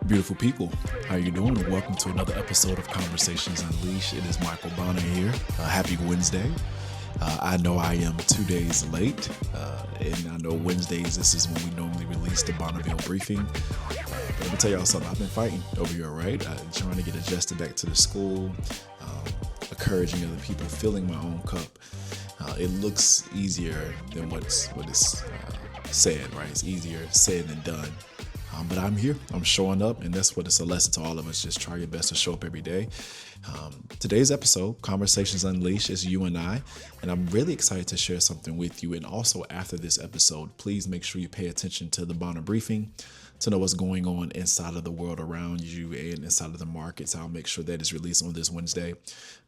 Beautiful people, how you doing? And welcome to another episode of Conversations Unleashed. It is Michael Bonner here. Happy Wednesday. I know I am 2 days late, and I know Wednesdays, this is when we normally release the Bonneville briefing. But let me tell y'all something, I've been fighting over here, right? Trying to get adjusted back to the school, encouraging other people, filling my own cup. It looks easier than what is said, right? It's easier said than done. But I'm here, I'm showing up, and that's what it's a lesson to all of us. Just try your best to show up every day. Today's episode, Conversations Unleashed, is you and I'm really excited to share something with you. And also after this episode, please make sure you pay attention to the Bonner briefing to know what's going on inside of the world around you and inside of the markets. I'll make sure that is released on this Wednesday.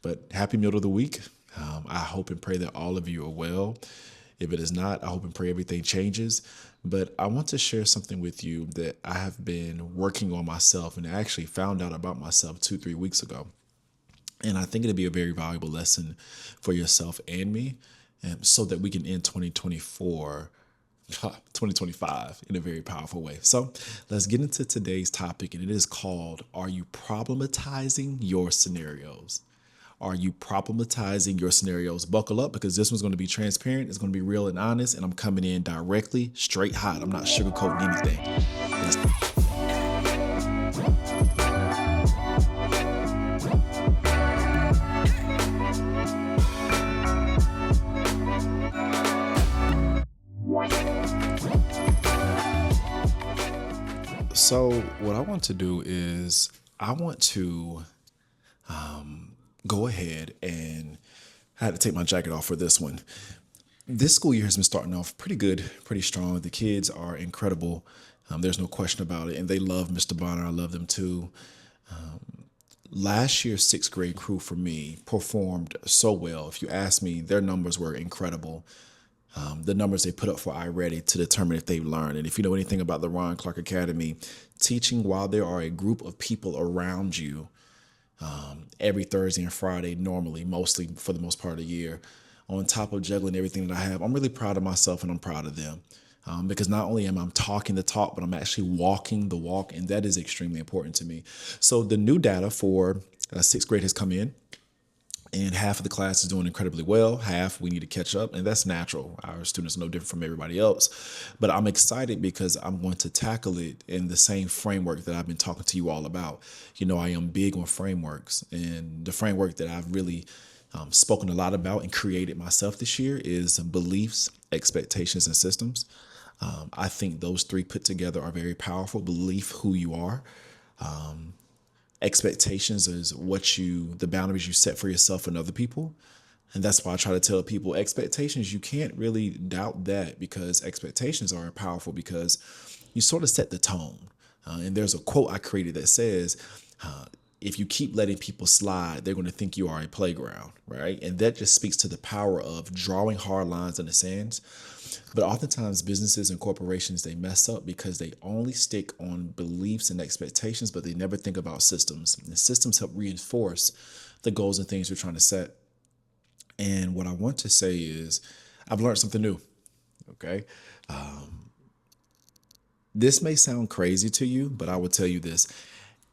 But happy middle of the week. I hope and pray that all of you are well. If it is not, I hope and pray everything changes. But I want to share something with you that I have been working on myself, and I actually found out about myself 2-3 weeks ago. And I think it'll be a very valuable lesson for yourself and me, so that we can end 2025 in a very powerful way. So let's get into today's topic, and it is called, Are you problematizing your scenarios? Are you problematizing your scenarios? Buckle up, because this one's going to be transparent. It's going to be real and honest. And I'm coming in directly, straight hot. I'm not sugarcoating anything. So what I want to do is I want to go ahead, and I had to take my jacket off for this one. This school year has been starting off pretty good, pretty strong. The kids are incredible. There's no question about it. And they love Mr. Bonner. I love them too. Last year's sixth grade crew for me performed so well. If you ask me, their numbers were incredible. The numbers they put up for iReady to determine if they learned. And if you know anything about the Ron Clark Academy, teaching while there are a group of people around you, every Thursday and Friday, normally, mostly for the most part of the year, on top of juggling everything that I have, I'm really proud of myself, and I'm proud of them. Because not only am I talking the talk, but I'm actually walking the walk, and that is extremely important to me. So the new data for sixth grade has come in, and half of the class is doing incredibly well. Half we need to catch up, and that's natural. Our students are no different from everybody else. But I'm excited because I'm going to tackle it in the same framework that I've been talking to you all about. You know, I am big on frameworks, and the framework that I've really spoken a lot about and created myself this year is beliefs, expectations, and systems. I think those three put together are very powerful. Belief, who you are. Expectations is the boundaries you set for yourself and other people. And that's why I try to tell people expectations, you can't really doubt that, because expectations are powerful because you sort of set the tone. And there's a quote I created that says, if you keep letting people slide, they're going to think you are a playground, right? And that just speaks to the power of drawing hard lines in the sands. But oftentimes businesses and corporations, they mess up because they only stick on beliefs and expectations, but they never think about systems. And the systems help reinforce the goals and things we're trying to set. And what I want to say is I've learned something new. Okay. This may sound crazy to you, but I will tell you this.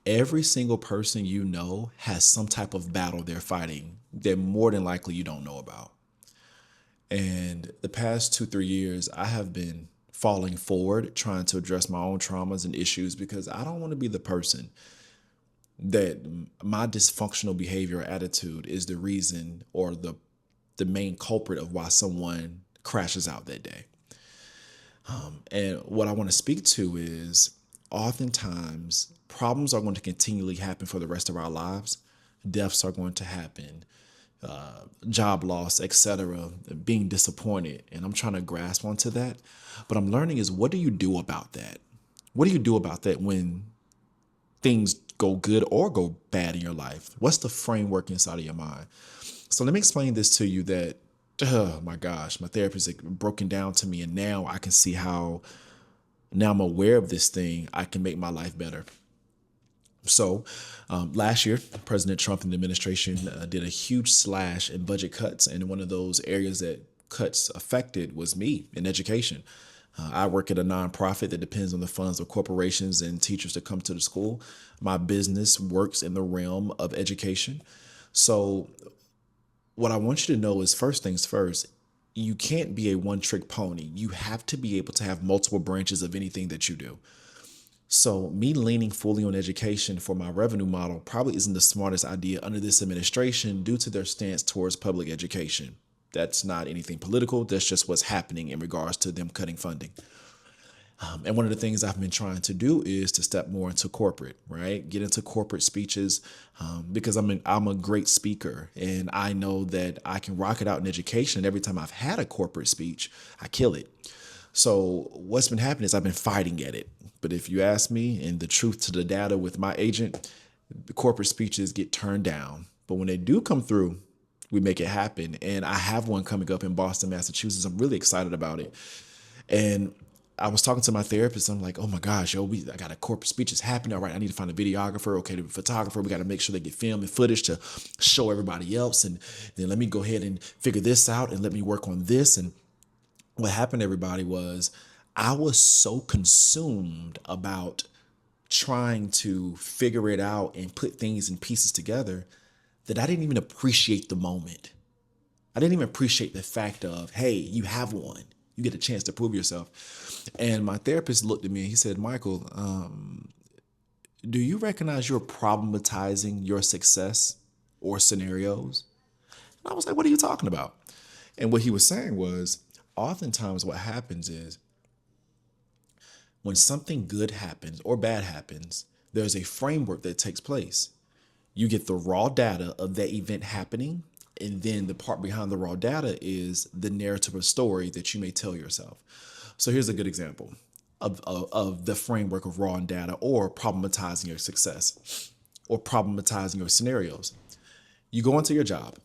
Every single person you know has some type of battle they're fighting that more than likely you don't know about. And the past 2-3 years, I have been falling forward, trying to address my own traumas and issues, because I don't want to be the person that my dysfunctional behavior or attitude is the reason or the main culprit of why someone crashes out that day. And what I want to speak to is oftentimes problems are going to continually happen for the rest of our lives. Deaths are going to happen. Job loss, etc., being disappointed. And I'm trying to grasp onto that. But I'm learning is, what do you do about that? What do you do about that when things go good or go bad in your life? What's the framework inside of your mind? So let me explain this to you that, oh my gosh, my therapist has broken down to me, and now I can see how, now I'm aware of this thing, I can make my life better. So last year, President Trump and the administration did a huge slash in budget cuts. And one of those areas that cuts affected was me in education. I work at a nonprofit that depends on the funds of corporations and teachers to come to the school. My business works in the realm of education. So, what I want you to know is first things first, you can't be a one trick pony. You have to be able to have multiple branches of anything that you do. So, me leaning fully on education for my revenue model probably isn't the smartest idea under this administration due to their stance towards public education. That's not anything political. That's just what's happening in regards to them cutting funding. And one of the things I've been trying to do is to step more into corporate, right? Get into corporate speeches because I'm a great speaker and I know that I can rock it out in education. And every time I've had a corporate speech, I kill it. So what's been happening is I've been fighting at it. But if you ask me, and the truth to the data with my agent, the corporate speeches get turned down. But when they do come through, we make it happen. And I have one coming up in Boston, Massachusetts. I'm really excited about it. And I was talking to my therapist. I'm like, oh my gosh, I got a corporate speech is happening. All right, I need to find a videographer. Okay, the photographer. We got to make sure they get film and footage to show everybody else. And then let me go ahead and figure this out and let me work on this. And what happened, everybody, was I was so consumed about trying to figure it out and put things in pieces together that I didn't even appreciate the moment. I didn't even appreciate the fact of, hey, you have one. You get a chance to prove yourself. And my therapist looked at me and he said, Michael, do you recognize you're problematizing your success or scenarios? And I was like, what are you talking about? And what he was saying was, oftentimes what happens is when something good happens or bad happens, there's a framework that takes place. You get the raw data of that event happening, and then the part behind the raw data is the narrative or story that you may tell yourself. So here's a good example of the framework of raw data or problematizing your success or problematizing your scenarios. You go into your job,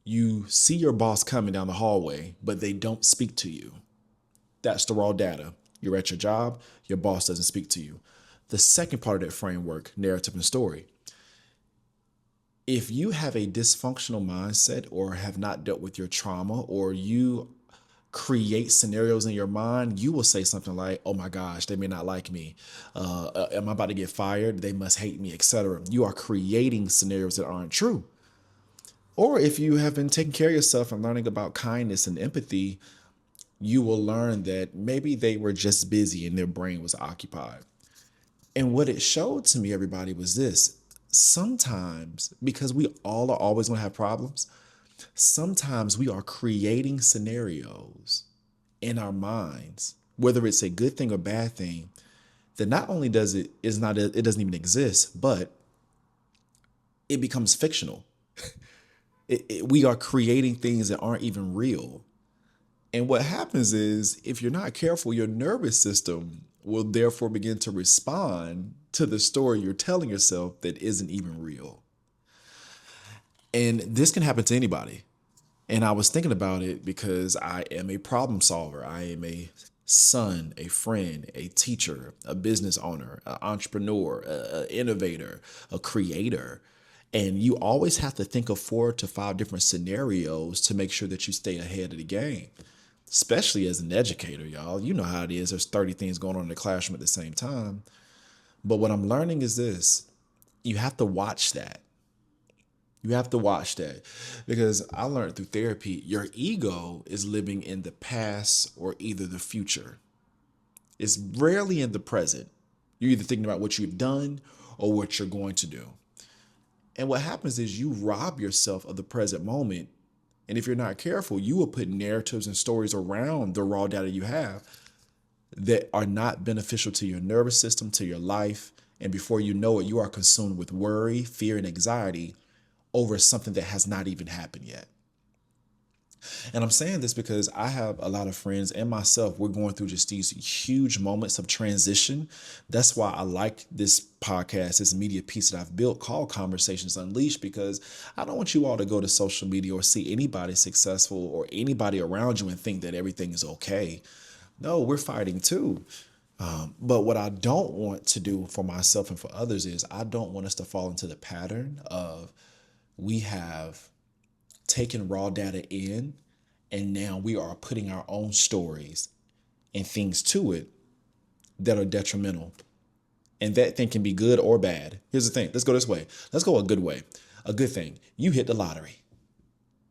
you see your boss coming down the hallway, but they don't speak to you. That's the raw data. You're at your job, your boss doesn't speak to you. The second part of that framework, narrative and story. If you have a dysfunctional mindset or have not dealt with your trauma, or you create scenarios in your mind, you will say something like, oh my gosh, they may not like me. Am I about to get fired? They must hate me, etc. You are creating scenarios that aren't true. Or if you have been taking care of yourself and learning about kindness and empathy, you will learn that maybe they were just busy and their brain was occupied. And what it showed to me, everybody, was this. Sometimes, because we all are always going to have problems, sometimes we are creating scenarios in our minds, whether it's a good thing or bad thing, that not only it doesn't even exist, but it becomes fictional. We are creating things that aren't even real. And what happens is, if you're not careful, your nervous system will therefore begin to respond to the story you're telling yourself that isn't even real. And this can happen to anybody. And I was thinking about it because I am a problem solver. I am a son, a friend, a teacher, a business owner, an entrepreneur, an innovator, a creator. And you always have to think of 4 to 5 different scenarios to make sure that you stay ahead of the game, especially as an educator, y'all. You know how it is. There's 30 things going on in the classroom at the same time. But what I'm learning is this. You have to watch that. You have to watch that, because I learned through therapy, your ego is living in the past or either the future. It's rarely in the present. You're either thinking about what you've done or what you're going to do. And what happens is you rob yourself of the present moment. And if you're not careful, you will put narratives and stories around the raw data you have that are not beneficial to your nervous system, to your life. And before you know it, you are consumed with worry, fear, and anxiety over something that has not even happened yet. And I'm saying this because I have a lot of friends and myself, we're going through just these huge moments of transition. That's why I like this podcast, this media piece that I've built called Conversations Unleashed, because I don't want you all to go to social media or see anybody successful or anybody around you and think that everything is okay. No, we're fighting too. But what I don't want to do for myself and for others is I don't want us to fall into the pattern of we have taken raw data in and now we are putting our own stories and things to it that are detrimental. And that thing can be good or bad. Here's the thing. Let's go this way. Let's go a good way. A good thing. You hit the lottery.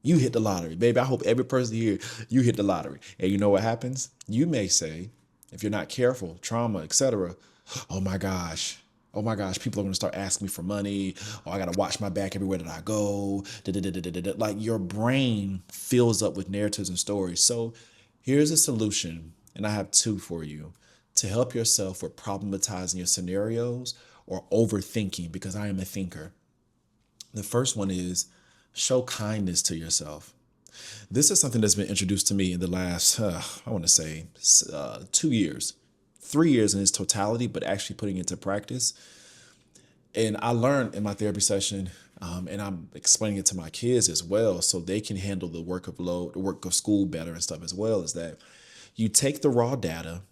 You hit the lottery, baby. I hope every person here, you hit the lottery. And you know what happens? You may say, if you're not careful, trauma, etc. Oh my gosh. Oh my gosh, people are going to start asking me for money. Oh, I got to watch my back everywhere that I go. Like your brain fills up with narratives and stories. So here's a solution, and I have two for you to help yourself with problematizing your scenarios or overthinking, because I am a thinker. The first one is show kindness to yourself. This is something that's been introduced to me in the last, I want to say, 2 years, 3 years in its totality, but actually putting it into practice. And I learned in my therapy session, and I'm explaining it to my kids as well, so they can handle the work of school better and stuff as well, is that you take the raw data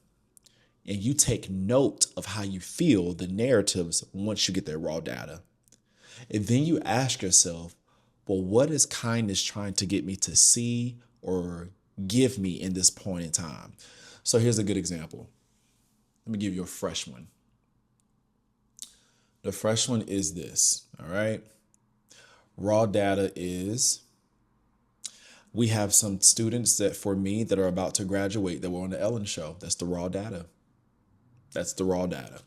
and you take note of how you feel, the narratives, once you get that raw data. And then you ask yourself, well, what is kindness trying to get me to see or give me in this point in time? So here's a good example. Let me give you a fresh one. The fresh one is this, all right? Raw data is, we have some students that, for me, that are about to graduate that were on the Ellen show. That's the raw data. That's the raw data.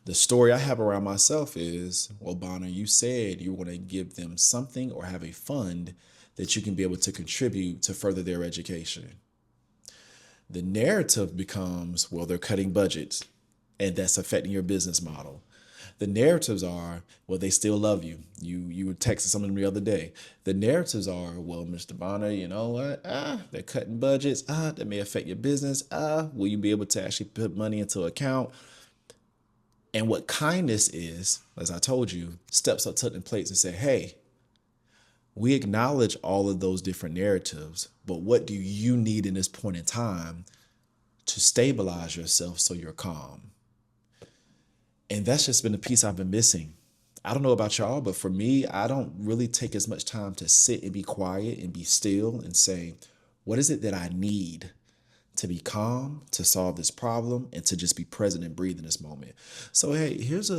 The story I have around myself is, well, Bonner, you said you want to give them something or have a fund that you can be able to contribute to further their education. The narrative becomes, well, they're cutting budgets and that's affecting your business model. The narratives are, well, they still love you. You were texting someone the other day. The narratives are, well, Mr. Bonner, you know what? They're cutting budgets. That may affect your business. Will you be able to actually put money into an account? And what kindness is, as I told you, steps up to the plates and say, hey, we acknowledge all of those different narratives, but what do you need in this point in time to stabilize yourself so you're calm? And that's just been the piece I've been missing. I don't know about y'all, but for me, I don't really take as much time to sit and be quiet and be still and say, what is it that I need to be calm, to solve this problem, and to just be present and breathe in this moment? So, hey, here's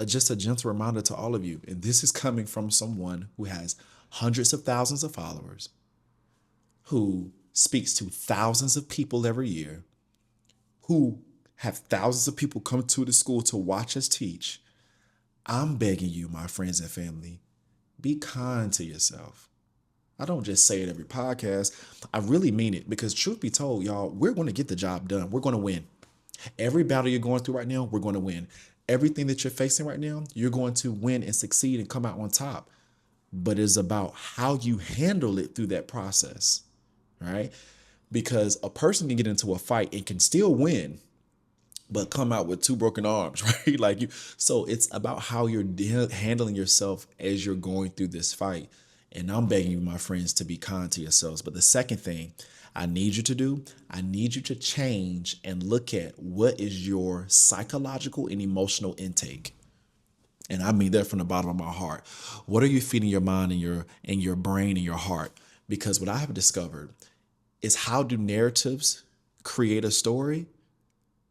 just a gentle reminder to all of you. And this is coming from someone who has hundreds of thousands of followers, who speaks to thousands of people every year, who have thousands of people come to the school to watch us teach. I'm begging you, my friends and family, be kind to yourself. I don't just say it every podcast. I really mean it, because truth be told, y'all, we're going to get the job done. We're going to win. Every battle you're going through right now, we're going to win. Everything that you're facing right now, you're going to win and succeed and come out on top. But it's about how you handle it through that process, right? Because a person can get into a fight and can still win, but come out with two broken arms, right? So it's about how you're handling yourself as you're going through this fight. And I'm begging you, my friends, to be kind to yourselves. But the second thing I need you to do, I need you to change and look at what is your psychological and emotional intake. And I mean that from the bottom of my heart. What are you feeding your mind and your brain and your heart? Because what I have discovered is, how do narratives create a story?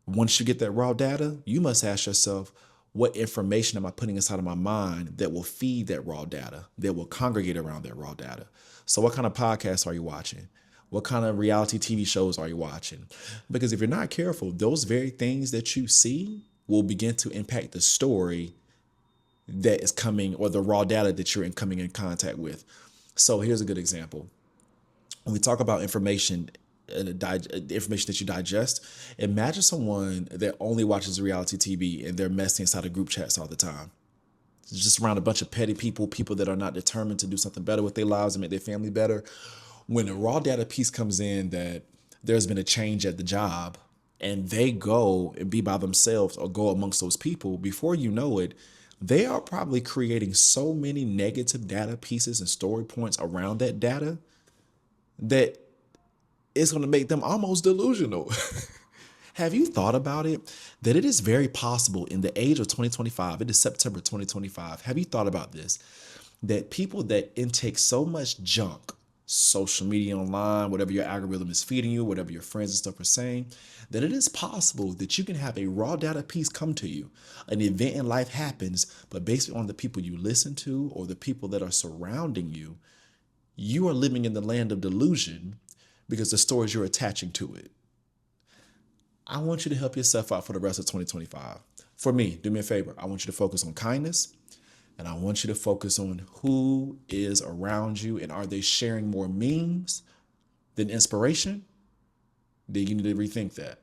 Once you get that raw data, you must ask yourself, what information am I putting inside of my mind that will feed that raw data, that will congregate around that raw data? So what kind of podcasts are you watching? What kind of reality TV shows are you watching? Because if you're not careful, those very things that you see will begin to impact the story that is coming, or the raw data that you're coming in contact with. So here's a good example. When we talk about information, the information that you digest, imagine someone that only watches reality TV and they're messy inside of group chats all the time. It's just around a bunch of petty people that are not determined to do something better with their lives and make their family better. When the raw data piece comes in that there's been a change at the job, and they go and be by themselves or go amongst those people, before you know it, they are probably creating so many negative data pieces and story points around that data that it's going to make them almost delusional. Have you thought about it? That it is very possible in the age of 2025, it is September 2025. Have you thought about this? That people that intake so much junk, social media online, whatever your algorithm is feeding you, whatever your friends and stuff are saying, that it is possible that you can have a raw data piece come to you. An event in life happens, but based on the people you listen to or the people that are surrounding you, you are living in the land of delusion because the stories you're attaching to it. I want you to help yourself out for the rest of 2025. For me, do me a favor. I want you to focus on kindness, and I want you to focus on who is around you and are they sharing more memes than inspiration? Then you need to rethink that.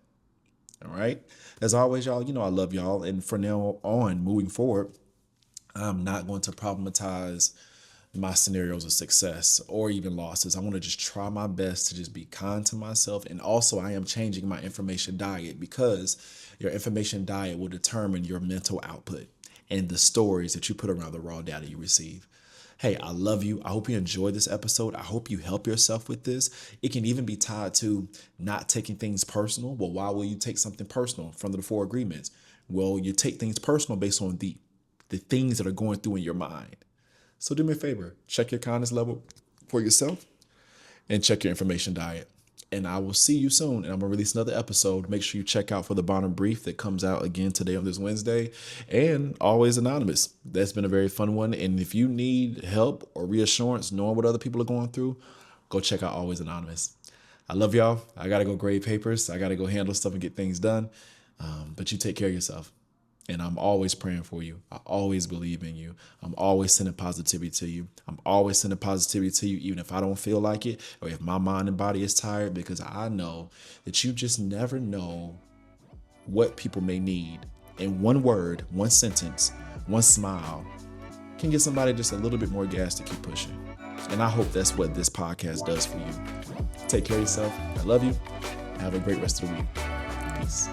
All right. As always, y'all, you know I love y'all. And from now on, moving forward, I'm not going to problematize my scenarios of success or even losses. I want to just try my best to just be kind to myself. And also, I am changing my information diet because your information diet will determine your mental output and the stories that you put around the raw data you receive. Hey, I love you. I hope you enjoyed this episode. I hope you help yourself with this. It can even be tied to not taking things personal. Well, why will you take something personal from the 4 agreements? Well, you take things personal based on the things that are going through in your mind. So do me a favor, check your kindness level for yourself and check your information diet. And I will see you soon. And I'm going to release another episode. Make sure you check out for the Bonner Brief that comes out again today on this Wednesday. And Always Anonymous. That's been a very fun one. And if you need help or reassurance knowing what other people are going through, go check out Always Anonymous. I love y'all. I got to go grade papers. I got to go handle stuff and get things done. But you take care of yourself. And I'm always praying for you. I always believe in you. I'm always sending positivity to you. I'm always sending positivity to you, even if I don't feel like it or if my mind and body is tired, because I know that you just never know what people may need. And one word, one sentence, one smile can get somebody just a little bit more gas to keep pushing. And I hope that's what this podcast does for you. Take care of yourself. I love you. Have a great rest of the week. Peace.